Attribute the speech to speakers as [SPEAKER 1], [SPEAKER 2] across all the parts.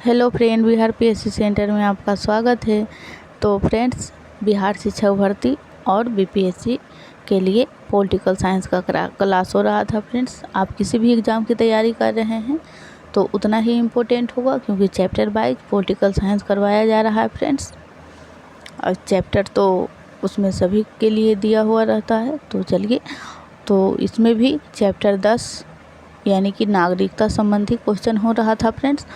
[SPEAKER 1] Hello friend, Bihar PSC centre में आपका स्वागत है। तो फ्रेंड्स, बिहार शिक्षक भर्ती और बीपीएससी के लिए पॉलिटिकल साइंस का क्लास हो रहा था। फ्रेंड्स, आप किसी भी एग्ज़ाम की तैयारी कर रहे हैं तो उतना ही इम्पोर्टेंट होगा, क्योंकि चैप्टर वाइज पॉलिटिकल साइंस करवाया जा रहा है। फ्रेंड्स, और चैप्टर तो उसमें सभी के लिए दिया हुआ रहता है। तो चलिए, तो इसमें भी चैप्टर 10 यानी कि नागरिकता संबंधी क्वेश्चन हो रहा था। फ्रेंड्स,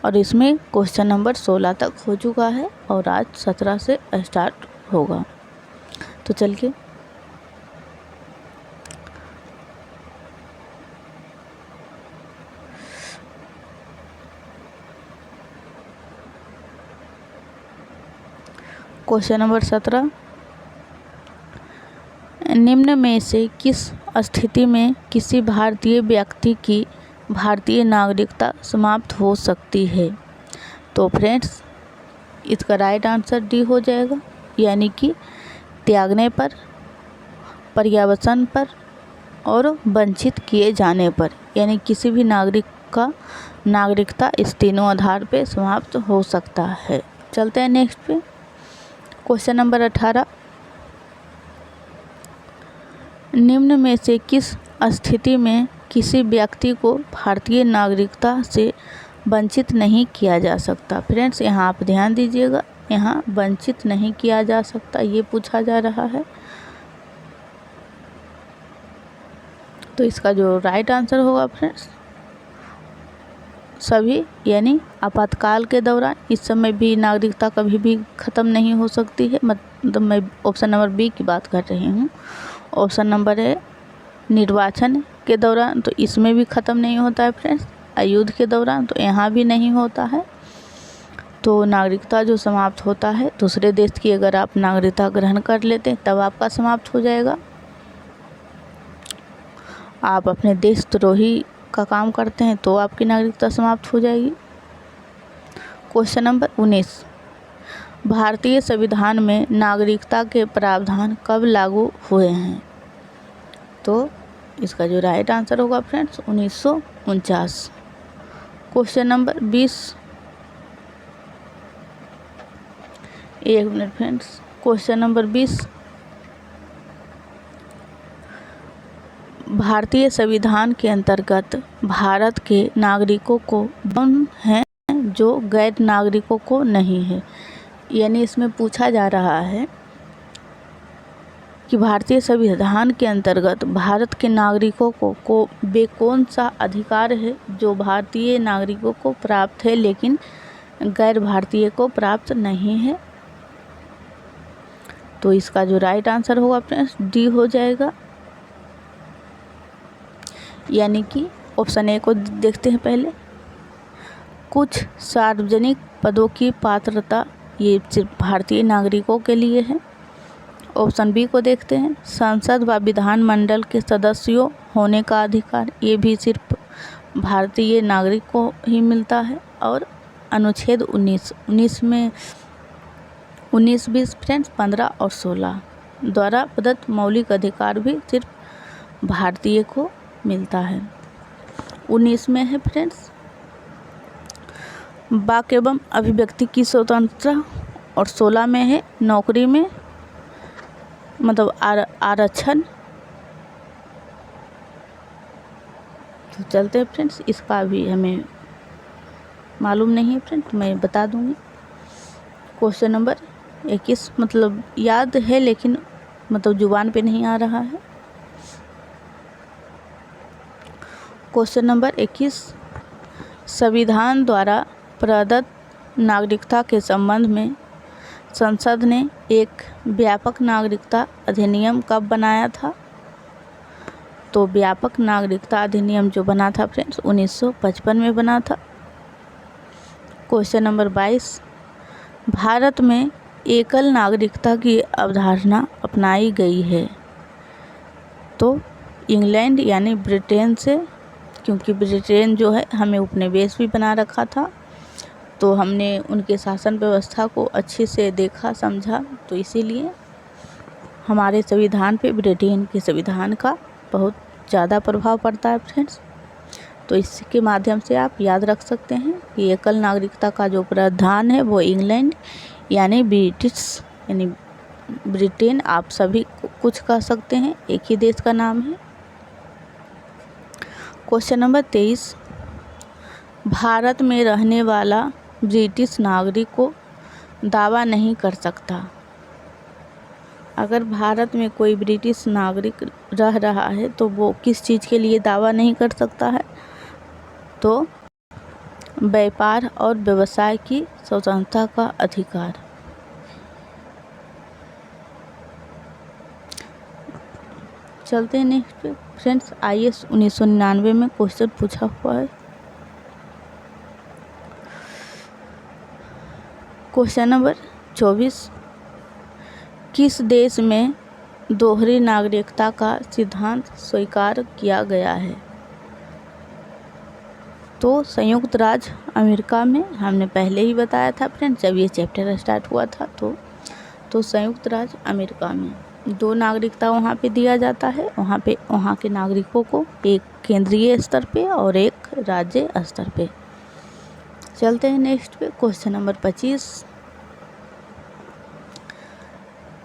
[SPEAKER 1] और इसमें क्वेश्चन नंबर 16 तक हो चुका है और आज 17 से स्टार्ट होगा। तो चलिए, क्वेश्चन नंबर 17, निम्न में से किस स्थिति में किसी भारतीय व्यक्ति की भारतीय नागरिकता समाप्त हो सकती है? तो फ्रेंड्स, इसका राइट आंसर डी हो जाएगा, यानी कि त्यागने पर, पर्यावसन पर और वंचित किए जाने पर, यानी किसी भी नागरिक का नागरिकता इस तीनों आधार पे समाप्त हो सकता है। चलते हैं नेक्स्ट पे। क्वेश्चन नंबर 18, निम्न में से किस स्थिति में किसी व्यक्ति को भारतीय नागरिकता से वंचित नहीं किया जा सकता? फ्रेंड्स, यहाँ आप ध्यान दीजिएगा, यहाँ वंचित नहीं किया जा सकता ये पूछा जा रहा है। तो इसका जो राइट आंसर होगा फ्रेंड्स, सभी, यानी आपातकाल के दौरान, इस समय भी नागरिकता कभी भी ख़त्म नहीं हो सकती है। मतलब मैं ऑप्शन नंबर बी की बात कर रही हूँ। ऑप्शन नंबर है निर्वाचन के दौरान, तो इसमें भी ख़त्म नहीं होता है फ्रेंड्स। युद्ध के दौरान, तो यहाँ भी नहीं होता है। तो नागरिकता जो समाप्त होता है, दूसरे देश की अगर आप नागरिकता ग्रहण कर लेते हैं तब आपका समाप्त हो जाएगा। आप अपने देशद्रोही का काम करते हैं तो आपकी नागरिकता समाप्त हो जाएगी। क्वेश्चन नंबर 19, भारतीय संविधान में नागरिकता के प्रावधान कब लागू हुए हैं? तो इसका जो राइट आंसर होगा फ्रेंड्स, 1949। क्वेश्चन नंबर 20, एक मिनट फ्रेंड्स। क्वेश्चन नंबर 20, भारतीय संविधान के अंतर्गत भारत के नागरिकों को कौन हैं जो गैर नागरिकों को नहीं है? यानी इसमें पूछा जा रहा है कि भारतीय संविधान के अंतर्गत भारत के नागरिकों को वे कौन सा अधिकार है जो भारतीय नागरिकों को प्राप्त है लेकिन गैर भारतीय को प्राप्त नहीं है? तो इसका जो राइट आंसर होगा फ्रेंड्स, डी हो जाएगा, यानी कि ऑप्शन ए को देखते हैं पहले। कुछ सार्वजनिक पदों की पात्रता, ये सिर्फ भारतीय नागरिकों के लिए है। ऑप्शन बी को देखते हैं, संसद व विधानमंडल के सदस्यों होने का अधिकार, ये भी सिर्फ भारतीय नागरिक को ही मिलता है। और अनुच्छेद 19 में 19, 20 फ्रेंड्स, 15 और 16 द्वारा प्रदत्त मौलिक अधिकार भी सिर्फ भारतीय को मिलता है। 19 में है फ्रेंड्स, वाक एवं अभिव्यक्ति की स्वतंत्रता, और 16 में है नौकरी में मतलब आरक्षण। तो चलते हैं फ्रेंड्स, इसका भी हमें मालूम नहीं है फ्रेंड्स, मैं बता दूंगी। क्वेश्चन नंबर 21, मतलब याद है लेकिन मतलब जुबान पे नहीं आ रहा है। क्वेश्चन नंबर 21, संविधान द्वारा प्रदत्त नागरिकता के संबंध में संसद ने एक व्यापक नागरिकता अधिनियम कब बनाया था? तो व्यापक नागरिकता अधिनियम जो बना था फ्रेंड्स, 1955 में बना था। क्वेश्चन नंबर 22, भारत में एकल नागरिकता की अवधारणा अपनाई गई है? तो इंग्लैंड यानी ब्रिटेन से, क्योंकि ब्रिटेन जो है हमें उपनिवेश भी बना रखा था, तो हमने उनके शासन व्यवस्था को अच्छे से देखा समझा, तो इसीलिए हमारे संविधान पे ब्रिटेन के संविधान का बहुत ज़्यादा प्रभाव पड़ता है फ्रेंड्स। तो इसके माध्यम से आप याद रख सकते हैं कि एकल नागरिकता का जो प्रावधान है वो इंग्लैंड यानी ब्रिटेन, आप सभी कुछ कह सकते हैं, एक ही देश का नाम है। क्वेश्चन नंबर 23, भारत में रहने वाला ब्रिटिश नागरिक को दावा नहीं कर सकता। अगर भारत में कोई ब्रिटिश नागरिक रह रहा है तो वो किस चीज़ के लिए दावा नहीं कर सकता है? तो व्यापार और व्यवसाय की स्वतंत्रता का अधिकार। चलते हैं नेक्स्ट पे फ्रेंड्स। IAS 1999 में क्वेश्चन पूछा हुआ है। क्वेश्चन नंबर 24, किस देश में दोहरी नागरिकता का सिद्धांत स्वीकार किया गया है? तो संयुक्त राज्य अमेरिका में, हमने पहले ही बताया था फ्रेंड्स जब ये चैप्टर स्टार्ट हुआ था। तो संयुक्त राज्य अमेरिका में 2 नागरिकता वहाँ पे दिया जाता है। वहाँ के नागरिकों को एक केंद्रीय स्तर पे और एक राज्य स्तर पे। चलते हैं नेक्स्ट पे क्वेश्चन नंबर 25,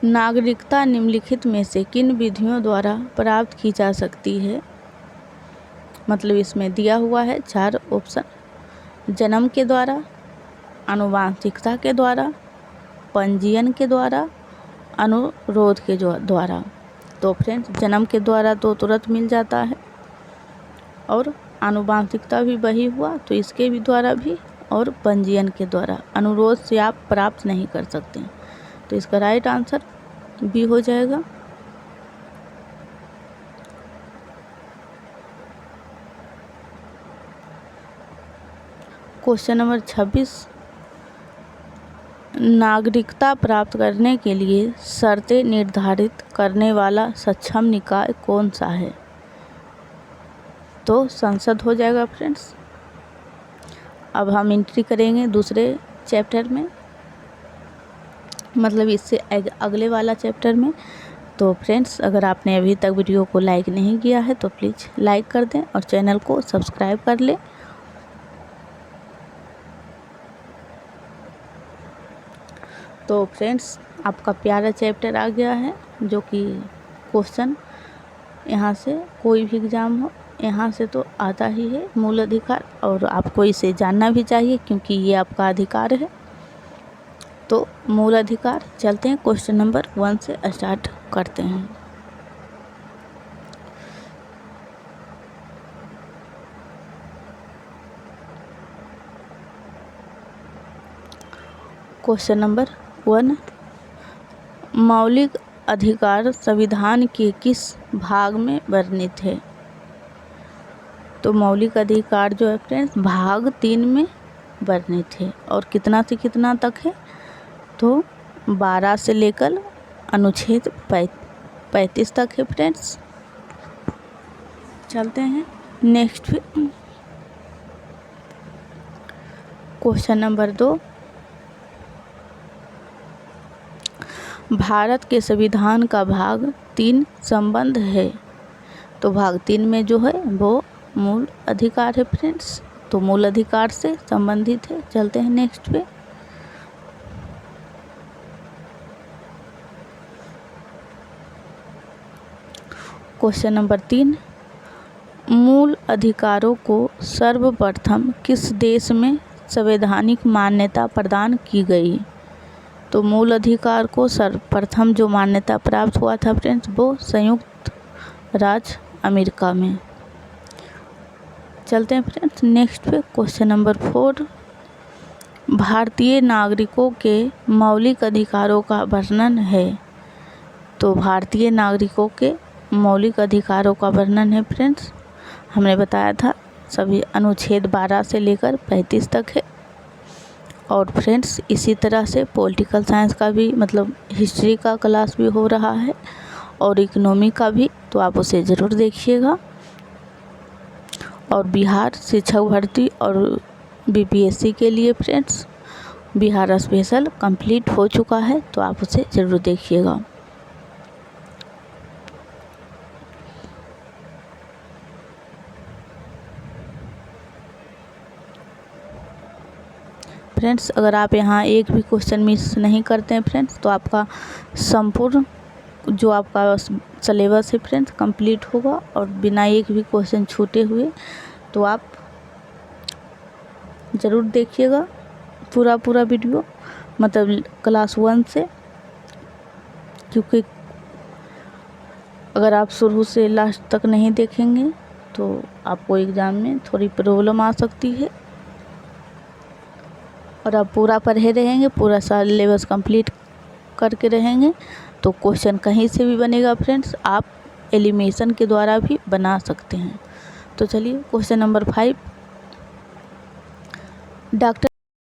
[SPEAKER 1] नागरिकता निम्नलिखित में से किन विधियों द्वारा प्राप्त की जा सकती है? मतलब इसमें दिया हुआ है 4 ऑप्शन, जन्म के द्वारा, आनुवांशिकता के द्वारा, पंजीयन के द्वारा, अनुरोध के द्वारा। तो फ्रेंड्स जन्म के द्वारा तो तुरंत मिल जाता है, और आनुवांशिकता भी वही हुआ तो इसके भी द्वारा भी, और पंजीयन के द्वारा, अनुरोध से आप प्राप्त नहीं कर सकते। तो इसका राइट आंसर बी हो जाएगा। क्वेश्चन नंबर 26, नागरिकता प्राप्त करने के लिए शर्तें निर्धारित करने वाला सक्षम निकाय कौन सा है? तो संसद हो जाएगा फ्रेंड्स। अब हम एंट्री करेंगे दूसरे चैप्टर में, मतलब इससे अगले वाला चैप्टर में। तो फ्रेंड्स अगर आपने अभी तक वीडियो को लाइक नहीं किया है तो प्लीज़ लाइक कर दें और चैनल को सब्सक्राइब कर लें। तो फ्रेंड्स आपका प्यारा चैप्टर आ गया है, जो कि क्वेश्चन यहाँ से कोई भी एग्ज़ाम हो यहाँ से तो आता ही है, मूल अधिकार, और आपको इसे जानना भी चाहिए क्योंकि ये आपका अधिकार है। तो मूल अधिकार। चलते हैं क्वेश्चन नंबर 1 से स्टार्ट करते हैं। क्वेश्चन नंबर 1, मौलिक अधिकार संविधान के किस भाग में वर्णित है? तो मौलिक अधिकार जो है फ्रेंड्स भाग 3 में वर्णित है, और कितना से कितना तक है? तो 12 से लेकर अनुच्छेद 35 तक है फ्रेंड्स। चलते हैं नेक्स्ट पे क्वेश्चन नंबर 2, भारत के संविधान का भाग 3 संबंध है। तो भाग 3 में जो है वो मूल अधिकार है फ्रेंड्स, तो मूल अधिकार से संबंधित है। चलते हैं नेक्स्ट पे क्वेश्चन नंबर 3, मूल अधिकारों को सर्वप्रथम किस देश में संवैधानिक मान्यता प्रदान की गई? तो मूल अधिकार को सर्वप्रथम जो मान्यता प्राप्त हुआ था फ्रेंड्स वो संयुक्त राज्य अमेरिका में। चलते हैं फ्रेंड्स नेक्स्ट पे क्वेश्चन नंबर 4, भारतीय नागरिकों के मौलिक अधिकारों का वर्णन है। तो भारतीय नागरिकों के मौलिक अधिकारों का वर्णन है फ्रेंड्स, हमने बताया था सभी अनुच्छेद 12 से लेकर 35 तक है। और फ्रेंड्स इसी तरह से पॉलिटिकल साइंस का भी, मतलब हिस्ट्री का क्लास भी हो रहा है और इकोनॉमी का भी, तो आप उसे ज़रूर देखिएगा। और बिहार शिक्षक भर्ती और BPSC के लिए फ्रेंड्स बिहार स्पेशल कंप्लीट हो चुका है, तो आप उसे ज़रूर देखिएगा। फ्रेंड्स अगर आप यहाँ एक भी क्वेश्चन मिस नहीं करते हैं फ्रेंड्स, तो आपका संपूर्ण जो आपका सिलेबस है फ्रेंड्स कंप्लीट होगा और बिना एक भी क्वेश्चन छूटे हुए। तो आप ज़रूर देखिएगा पूरा वीडियो, मतलब क्लास 1 से, क्योंकि अगर आप शुरू से लास्ट तक नहीं देखेंगे तो आपको एग्ज़ाम में थोड़ी प्रॉब्लम आ सकती है। और आप पूरा पढ़े रहेंगे, पूरा सिलेबस कंप्लीट करके रहेंगे तो क्वेश्चन कहीं से भी बनेगा फ्रेंड्स, आप एलिमिनेशन के द्वारा भी बना सकते हैं। तो चलिए क्वेश्चन नंबर 5, डॉक्टर